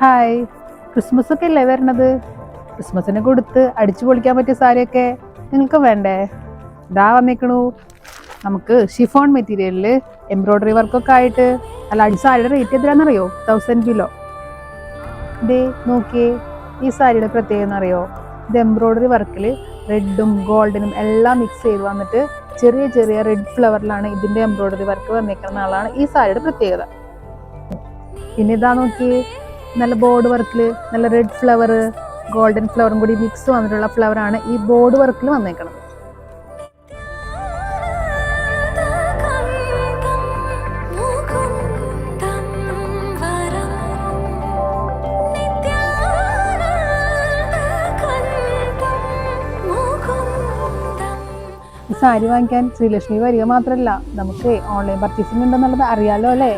Hi, Christmas ഒക്കെ അല്ലേ വരണത്? ക്രിസ്മസിന് കൊടുത്ത് അടിച്ചു പൊളിക്കാൻ പറ്റിയ സാരിയൊക്കെ നിങ്ങൾക്ക് വേണ്ടേ? ഇതാ വന്നേക്കണു. നമുക്ക് ഷിഫോൺ മെറ്റീരിയലിൽ എംബ്രോയ്ഡറി വർക്കൊക്കെ ആയിട്ട് അല്ല, സാരിയുടെ റേറ്റ് എത്രയാണെന്നറിയോ? 1000 കിലോ. ഇതേ നോക്കിയേ, ഈ സാരിയുടെ പ്രത്യേകത എന്നറിയോ? ഇത് എംബ്രോയ്ഡറി വർക്കിൽ റെഡും ഗോൾഡനും എല്ലാം മിക്സ് ചെയ്ത് വന്നിട്ട് ചെറിയ ചെറിയ റെഡ് ഫ്ലവറിലാണ് ഇതിന്റെ എംബ്രോയ്ഡറി വർക്ക് വന്നേക്കുന്ന ആളാണ് ഈ സാരിയുടെ പ്രത്യേകത. പിന്നെ ഇതാ നോക്കിയേ, നല്ല ബോർഡ് വർക്കിൽ നല്ല റെഡ് ഫ്ലവർ ഗോൾഡൻ ഫ്ലവറും കൂടി മിക്സ് വന്നിട്ടുള്ള ഫ്ലവറാണ് ഈ ബോർഡ് വർക്കിൽ വന്നേക്കുന്നത്. ഈ സാരി വാങ്ങിക്കാൻ ശ്രീലക്ഷ്മി വരിക മാത്രമല്ല, നമുക്ക് ഓൺലൈൻ പർച്ചേസിംഗ് ഉണ്ടെന്നുള്ളത് അറിയാലോ അല്ലേ?